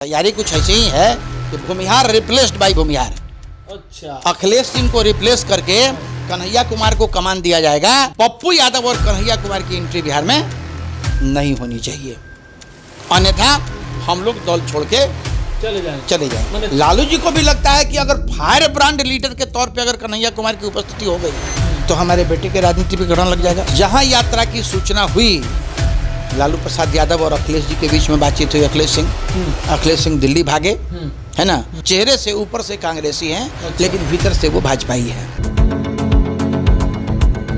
तैयारी कुछ ऐसी ही है कि भूमिहार रिप्लेस्ड बाय भूमिहार। अच्छा, अखिलेश सिंह को रिप्लेस करके कन्हैया कुमार को कमान दिया जाएगा। पप्पू यादव और कन्हैया कुमार की एंट्री बिहार में नहीं होनी चाहिए, अन्यथा हम लोग दल छोड़ के चले जाएंगे। लालू जी को भी लगता है कि अगर फायर ब्रांड लीडर के तौर पे अगर कन्हैया कुमार की उपस्थिति हो गई तो हमारे बेटे के राजनीति पे ग्रहण लग जाएगा। जहां यात्रा की सूचना हुई, लालू प्रसाद यादव और अखिलेश जी के बीच में बातचीत हुई। अखिलेश सिंह दिल्ली भागे, है ना। चेहरे से ऊपर से कांग्रेसी हैं, लेकिन भीतर से वो भाजपाई है।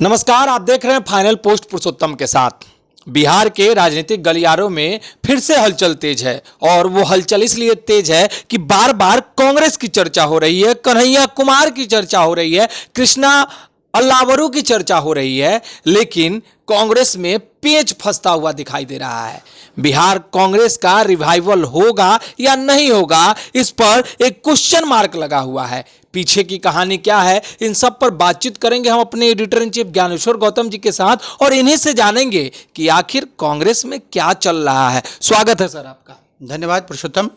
नमस्कार, आप देख रहे हैं फाइनल पोस्ट पुरुषोत्तम के साथ। बिहार के राजनीतिक गलियारों में फिर से हलचल तेज है, और वो हलचल इसलिए तेज है कि बार बार कांग्रेस की चर्चा हो रही है, कन्हैया कुमार की चर्चा हो रही है, कृष्णा अल्लावरू की चर्चा हो रही है, लेकिन कांग्रेस में पेच फंसता हुआ दिखाई दे रहा है। बिहार कांग्रेस का रिवाइवल होगा या नहीं होगा, इस पर एक क्वेश्चन मार्क लगा हुआ है। पीछे की कहानी क्या है, इन सब पर बातचीत करेंगे हम अपने editor in chief Gyaneshwar Gautam ji के साथ, और इन्हीं से जानेंगे कि आखिर कांग्रेस में क्या चल रहा है। स्वागत है सर आपका। धन्यवाद पुरुषोत्तम।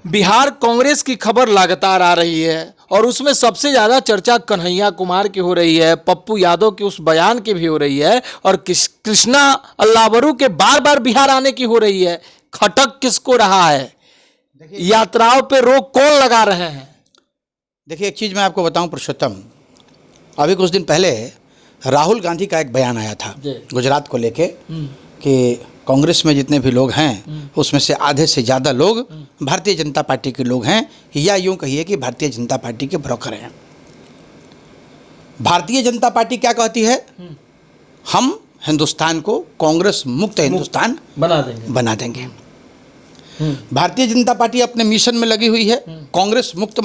बिहार कांग्रेस की खबर लगातार आ रही है, और उसमें सबसे ज्यादा चर्चा कन्हैया कुमार की हो रही है, पप्पू यादव के उस बयान की भी हो रही है, और कृष्णा अल्लावरू के बार बार बिहार आने की हो रही है। खटक किसको रहा है, यात्राओं पे रोक कौन लगा रहे हैं? देखिए, एक चीज़ मैं आपको बताऊं पुरुषोत्तम, अभी कुछ दिन पहले राहुल गांधी का एक बयान आया था गुजरात को लेके कि कांग्रेस में जितने भी लोग हैं उसमें से आधे से ज़्यादा लोग भारतीय जनता पार्टी के लोग हैं, या यूँ कहिए कि भारतीय जनता पार्टी के ब्रोकर हैं। भारतीय जनता पार्टी क्या कहती है? हम हिंदुस्तान को कांग्रेस मुक्त हिंदुस्तान बना देंगे। भारतीय जनता पार्टी अपने मिशन में लगी हुई है कांग्रेस मुक्त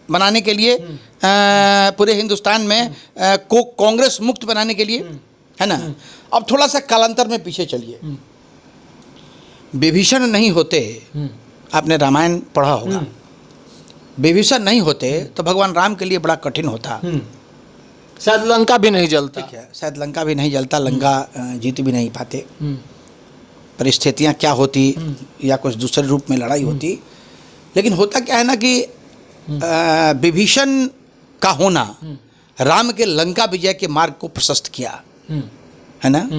बनाने के लिए, पूरे हिंदुस्तान में को कांग्रेस मुक्त बनाने के लिए, है ना। अब थोड़ा सा कालांतर में पीछे चलिए। विभीषण नहीं होते, आपने रामायण पढ़ा होगा, विभीषण नहीं होते तो भगवान राम के लिए बड़ा कठिन होता। शायद लंका भी नहीं जलता। ठीक है, शायद लंका भी नहीं जलता, लंका जीत भी नहीं पाते। परिस्थितियाँ क्या होती, या कुछ दूसरे रूप में लड़ाई होती। लेकिन होता क्या है ना कि विभीषण का होना राम के लंका विजय के मार्ग को प्रशस्त किया, है ना।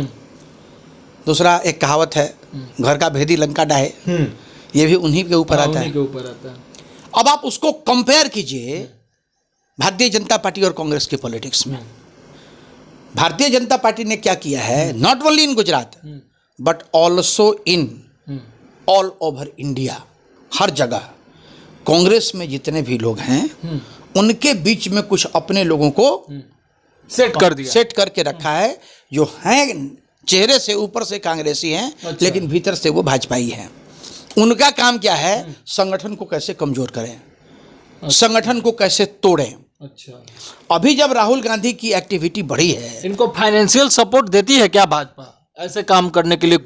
दूसरा एक कहावत है, घर का भेदी लंका डाहे, ये भी उन्हीं के ऊपर आता है। अब आप उसको कंपेयर कीजिए भारतीय जनता पार्टी और कांग्रेस के पॉलिटिक्स में। भारतीय जनता पार्टी ने क्या किया है, not only in Gujarat but also in all over India, हर जगह कांग्रेस में जितने भी लोग हैं उनके बीच में कुछ अपने लोगों को सेट करके रखा है, जो हैं चेहरे से ऊपर से कांग्रेसी हैं। अच्छा। लेकिन भीतर से वो भाजपाई हैं। उनका काम क्या है, संगठन को कैसे कमजोर करें। अच्छा। संगठन को कैसे तोड़ें। अच्छा। अभी जब राहुल गांधी की एक्टिविटी बढ़ी है, इनको फाइनेंशियल सपोर्ट देती है क्या भाजपा ऐसे काम करने के लिए?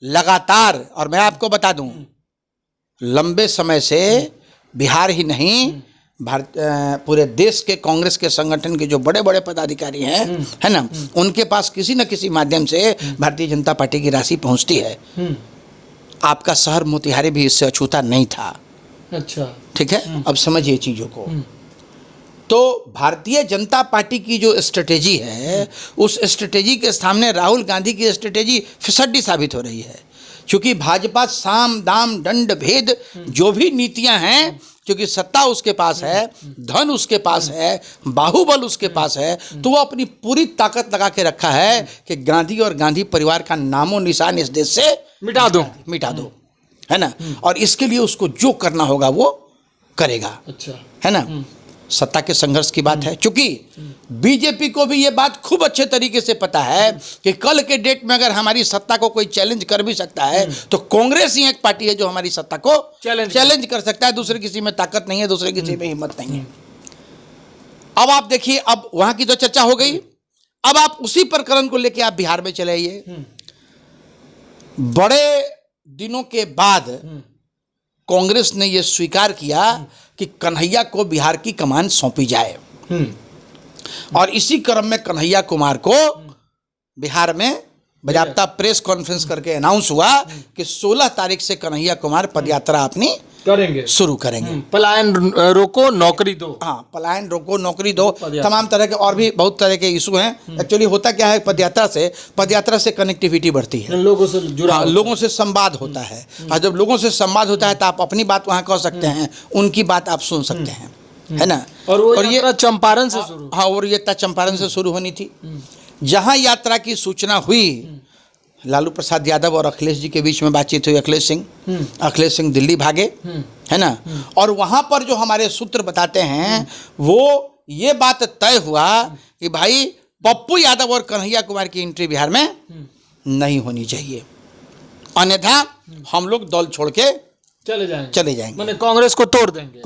लगातार। और मैं आपको बता दूं, लंबे समय से बिहार ही नहीं, पूरे देश के कांग्रेस के संगठन के जो बड़े बड़े पदाधिकारी हैं, है ना, उनके पास किसी न किसी माध्यम से भारतीय जनता पार्टी की राशि पहुंचती है। आपका शहर मोतिहारी भी इससे अछूता नहीं था। अच्छा, ठीक है। अब समझिए चीज़ों को। तो भारतीय जनता पार्टी की जो स्ट्रेटेजी है, उस स्ट्रेटेजी के सामने राहुल गांधी की स्ट्रेटेजी फिसड्डी साबित हो रही है। क्योंकि भाजपा साम दाम दंड भेद जो भी नीतियां हैं, क्योंकि सत्ता उसके पास है, धन उसके पास है, बाहुबल उसके पास है, तो वो अपनी पूरी ताकत लगा के रखा है कि गांधी और गांधी परिवार का नामो निशान इस देश से मिटा दो, है ना। और इसके लिए उसको जो करना होगा वो करेगा। अच्छा, है ना। सत्ता के संघर्ष की बात है, क्योंकि बीजेपी को भी ये बात खूब अच्छे तरीके से पता है कि कल के डेट में अगर हमारी सत्ता को कोई चैलेंज कर भी सकता है तो कांग्रेस ही एक पार्टी है जो हमारी सत्ता को चैलेंज कर सकता है। दूसरे किसी में ताकत नहीं है, दूसरे किसी में हिम्मत नहीं है। अब आप देखिए, अब वहां की तो चर्चा हो गई, अब आप उसी प्रकरण को लेकर आप बिहार में चले आइए। बड़े दिनों के बाद कांग्रेस ने यह स्वीकार किया कि कन्हैया को बिहार की कमान सौंपी जाए, और इसी क्रम में कन्हैया कुमार को बिहार में बजाबता प्रेस कॉन्फ्रेंस करके अनाउंस हुआ कि 16 तारीख से कन्हैया कुमार पदयात्रा अपनी करेंगे, शुरू करेंगे। पलायन रोको नौकरी दो। हाँ, पलायन रोको नौकरी दो, तमाम तरह के और भी बहुत तरह के इशू हैं। एक्चुअली होता क्या है, पदयात्रा से कनेक्टिविटी बढ़ती है, लोगों से जुड़ा, हाँ, लोगों से संवाद होता है, और जब लोगों से संवाद होता है तो आप अपनी बात वहाँ कह सकते हैं, उनकी बात आप सुन सकते हैं, है ना। और ये चंपारण से शुरू, हाँ, और ये चंपारण से शुरू होनी थी। जहाँ यात्रा की सूचना हुई, लालू प्रसाद यादव और अखिलेश जी के बीच में बातचीत हुई। अखिलेश सिंह दिल्ली भागे, है ना। और वहाँ पर जो हमारे सूत्र बताते हैं, वो ये बात तय हुआ कि भाई पप्पू यादव और कन्हैया कुमार की एंट्री बिहार में नहीं होनी चाहिए, अन्यथा हम लोग दल छोड़ के चले जाएंगे। माने कांग्रेस को तोड़ देंगे।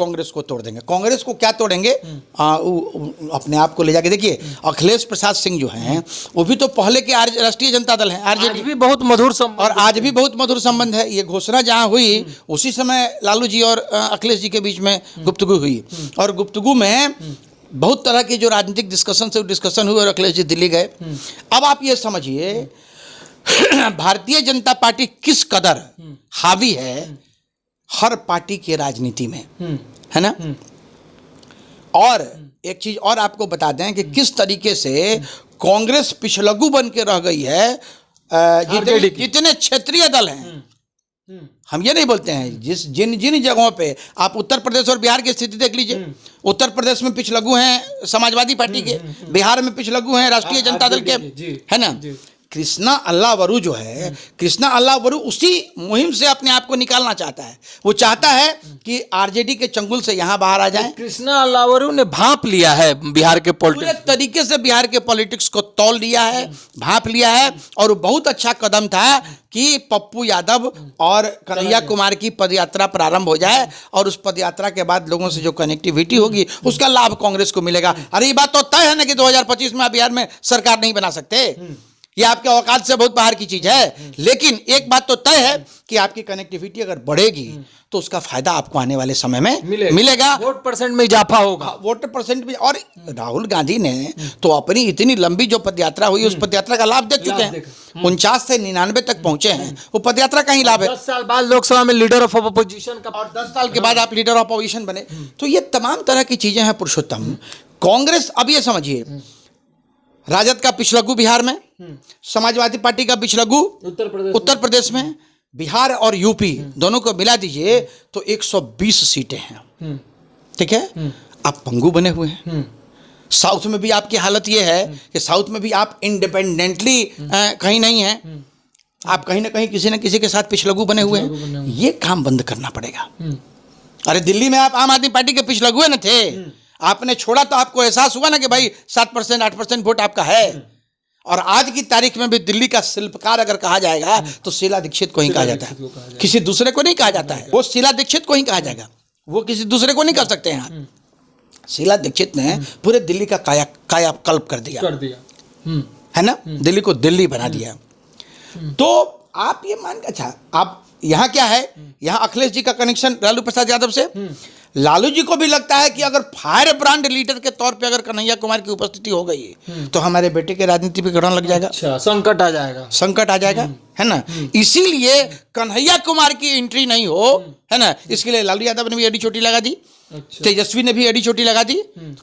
कांग्रेस को क्या तोड़ेंगे? अपने आप को ले जाके देखिए, अखिलेश प्रसाद सिंह जो हैं वो भी तो पहले के राष्ट्रीय जनता दल हैं, आरजेडी भी बहुत मधुर संबंध, और आज भी बहुत मधुर संबंध है। ये घोषणा जहाँ हुई उसी समय लालू जी और अखिलेश जी के बीच में गुफ्तगू हुई, और गुफ्तगू में बहुत तरह की जो राजनीतिक डिस्कशन हुई, और अखिलेश जी दिल्ली गए। अब आप ये समझिए भारतीय जनता पार्टी किस कदर हावी है हर पार्टी की राजनीति में, है ना। और एक चीज और आपको बता दें कि किस तरीके से कांग्रेस पिछलग्गू बन के रह गई है। जितने क्षेत्रीय दल हैं, हम ये नहीं बोलते हैं, जिन जगहों पे आप उत्तर प्रदेश और बिहार की स्थिति देख लीजिए। उत्तर प्रदेश में पिछलग्गू हैं समाजवादी पार्टी के, बिहार में पिछलग्गू हैं राष्ट्रीय जनता दल के, है ना। कृष्णा अल्लावरू जो है, कृष्णा अल्लावरू उसी मुहिम से अपने आप को निकालना चाहता है। वो चाहता है कि आरजेडी के चंगुल से यहाँ बाहर आ जाए। कृष्णा अल्लावरू ने भांप लिया है बिहार के पॉलिटिक्स, पूरे तरीके से बिहार के पॉलिटिक्स को तौल लिया है, भांप लिया है। और वो बहुत अच्छा कदम था कि पप्पू यादव और कन्हैया कुमार की पदयात्रा प्रारंभ हो जाए, और उस पदयात्रा के बाद लोगों से जो कनेक्टिविटी होगी उसका लाभ कांग्रेस को मिलेगा। अरे ये बात तो तय है ना कि 2025 में आप बिहार में सरकार नहीं बना सकते, ये आपके औकात से बहुत बाहर की चीज है। लेकिन एक बात तो तय है कि आपकी कनेक्टिविटी अगर बढ़ेगी तो उसका फायदा आपको आने वाले समय में मिलेगा। वोट परसेंट में इजाफा होगा, वोट परसेंट में। और राहुल गांधी ने तो अपनी इतनी लंबी जो पदयात्रा हुई उस पदयात्रा का लाभ दे चुके हैं। 49 से 99 तक पहुंचे हैं, वो पदयात्रा का ही लाभ है। 10 साल बाद लोकसभा में लीडर ऑफ अपोजिशन का, और 10 साल के बाद आप लीडर ऑफ अपोजिशन बने। तो ये तमाम तरह की चीजें हैं पुरुषोत्तम। कांग्रेस, अब ये समझिए, राजद का पिछलग्गू बिहार में, समाजवादी पार्टी का पिछलग्गू उत्तर प्रदेश में, बिहार और यूपी दोनों को मिला दीजिए तो 120 सीटें हैं। ठीक है, आप पंगु बने हुए हैं। साउथ में भी आपकी हालत ये है कि साउथ में भी आप इंडिपेंडेंटली कहीं नहीं हैं, आप कहीं ना कहीं किसी न किसी के साथ पिछलग्गू बने हुए हैं। ये काम बंद करना पड़ेगा। अरे दिल्ली में आप आम आदमी पार्टी के पिछलग्गू न थे, आपने छोड़ा तो आपको एहसास हुआ ना कि भाई 7% 8% वोट आपका है। और आज की तारीख में भी दिल्ली का शिल्पकार अगर कहा जाएगा तो शीला दीक्षित को ही कहा जाता है, किसी दूसरे को नहीं कहा जाता है। वो शीला दीक्षित को ही कहा जाएगा, वो किसी दूसरे को नहीं कर सकते हैं। शीला दीक्षित ने पूरे दिल्ली का कायाकल्प कर दिया है ना, दिल्ली को दिल्ली बना दिया। तो आप ये मान के, अच्छा आप यहाँ क्या है, यहाँ अखिलेश जी का कनेक्शन लालू प्रसाद यादव से। लालू जी को भी लगता है कि अगर फायर ब्रांड लीडर के तौर पे अगर कन्हैया कुमार की उपस्थिति हो गई तो हमारे बेटे के राजनीति पे ग्रहण लग जाएगा। अच्छा, संकट आ जाएगा, है ना। इसीलिए कन्हैया कुमार की एंट्री नहीं हो, है ना, इसके लिए लालू यादव ने भी एडी चोटी लगा दी। अच्छा। तेजस्वी ने भी एडी चोटी लगा दी।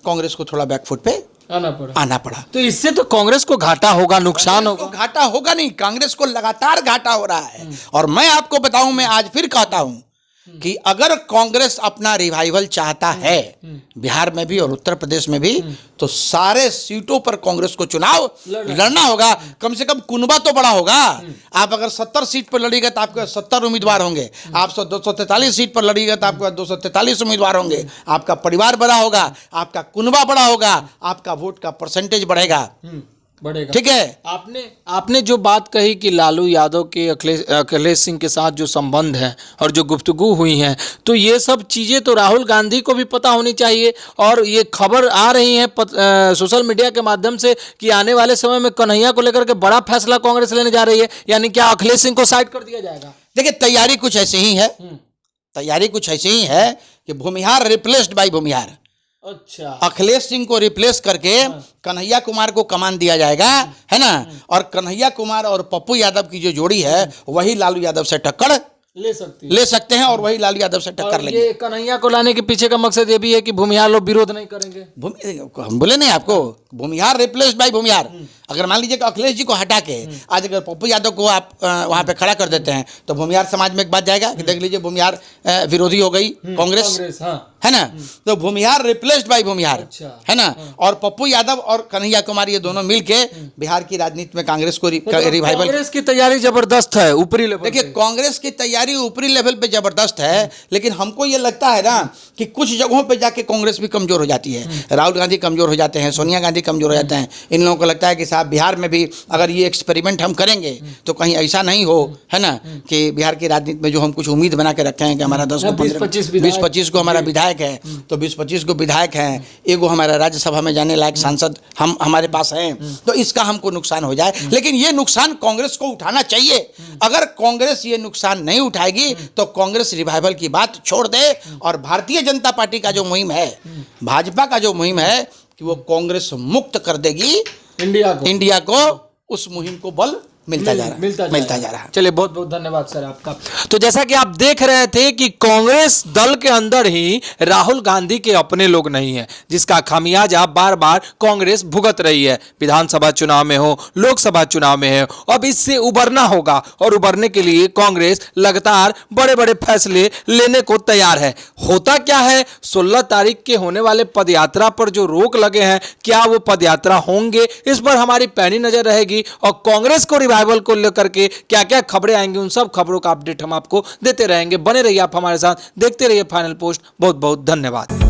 कांग्रेस को थोड़ा बैकफुट पे आना पड़ा। तो इससे तो कांग्रेस को घाटा होगा, नुकसान होगा। घाटा होगा नहीं, कांग्रेस को लगातार घाटा हो रहा है। और मैं आपको बताऊं, मैं आज फिर कहता हूं कि अगर कांग्रेस अपना रिवाइवल चाहता है बिहार में भी और उत्तर प्रदेश में भी, तो सारे सीटों पर कांग्रेस को चुनाव लड़ना होगा। कम से कम कुनबा तो बड़ा होगा। आप अगर 70 सीट पर लड़ेगा तो आपके 70 उम्मीदवार होंगे, आप 243 सीट पर लड़ेगा तो आपके 243 उम्मीदवार होंगे। आपका परिवार बड़ा होगा, आपका कुनबा बड़ा होगा, आपका वोट का परसेंटेज बढ़ेगा। ठीक है। आपने जो बात कही कि लालू यादव के अखिलेश सिंह के साथ जो संबंध है और जो गुफ्तगू हुई हैं, तो ये सब चीज़ें तो राहुल गांधी को भी पता होनी चाहिए। और ये खबर आ रही है सोशल मीडिया के माध्यम से कि आने वाले समय में कन्हैया को लेकर के बड़ा फैसला कांग्रेस लेने जा रही है, यानी क्या अखिलेश सिंह को साइड कर दिया जाएगा? देखिए, तैयारी कुछ ऐसे ही है कि भूमिहार रिप्लेस्ड बाय भूमिहार। अच्छा, अखिलेश सिंह को रिप्लेस करके कन्हैया कुमार को कमान दिया जाएगा, है ना। और कन्हैया कुमार और पप्पू यादव की जो जोड़ी है वही लालू यादव से टक्कर ले सकते हैं, और वही लालू यादव से टक्कर और लेंगे। ये कन्हैया को लाने के पीछे का मकसद ये भी है कि भूमिहार लोग विरोध नहीं करेंगे। हम बोले नहीं आपको, भूमिहार रिप्लेस्ड बाय भूमिहार। अगर मान लीजिए कि अखिलेश जी को हटा के आज अगर पप्पू यादव को आप वहां पे खड़ा कर देते हैं तो भूमिहार समाज में एक बात जाएगा कि देख लीजिए भूमिहार विरोधी हो गई कांग्रेस, है ना। तो भूमिहार रिप्लेस्ड बाय भूमिहार, है ना। और पप्पू यादव और कन्हैया कुमार ये दोनों मिलके बिहार की राजनीति में कांग्रेस को रिवाइवल। कांग्रेस की तैयारी जबरदस्त है ऊपरी लेवल। देखिए कांग्रेस की तैयारी ऊपरी लेवल पे जबरदस्त है, लेकिन हमको ये लगता है ना कि कुछ जगहों पे जाके कांग्रेस भी कमजोर हो जाती है। राहुल गांधी कमजोर हो जाते हैं, सोनिया गांधी कमजोर हो जाते हैं। इन लोगों को लगता है कि साहब बिहार में भी अगर ये एक्सपेरिमेंट हम करेंगे तो कहीं ऐसा नहीं हो, है ना, कि बिहार की राजनीति में जो हम कुछ उम्मीद बना के रखे हैं कि हमारा 10 को 20-25 को हमारा विधायक है, तो 20-25 को विधायक हैं, एगो हमारा राज्यसभा में जाने लायक सांसद हम हमारे पास हैं, तो इसका हमको नुकसान हो जाए। लेकिन ये नुकसान कांग्रेस को उठाना चाहिए। अगर कांग्रेस ये नुकसान नहीं उठाएगी तो कांग्रेस रिवाइवल की बात छोड़ दे, और भारतीय जनता पार्टी का जो मुहिम है, भाजपा का जो मुहिम है कि वो कांग्रेस मुक्त कर देगी इंडिया को, उस मुहिम को बल मिलता जा रहा है। चलिए बहुत बहुत धन्यवाद सर आपका। तो जैसा कि आप देख रहे थे कि कांग्रेस दल के अंदर ही राहुल गांधी के अपने लोग नहीं है, जिसका खामियाजा बार बार कांग्रेस भुगत रही है। विधानसभा चुनाव में हो, लोकसभा चुनाव में हो, अब इससे उबरना होगा, और उबरने के लिए कांग्रेस लगातार बड़े बड़े फैसले लेने को तैयार है। होता क्या है, 16 तारीख के होने वाले पदयात्रा पर जो रोक लगे हैं, क्या वो पदयात्रा होंगे, इस पर हमारी पैनी नजर रहेगी। और कांग्रेस को रिवाइवल को लेकर के क्या क्या खबरें आएंगी, उन सब खबरों का अपडेट हम आपको देते रहेंगे। बने रहिए आप हमारे साथ, देखते रहिए फाइनल पोस्ट। बहुत बहुत धन्यवाद।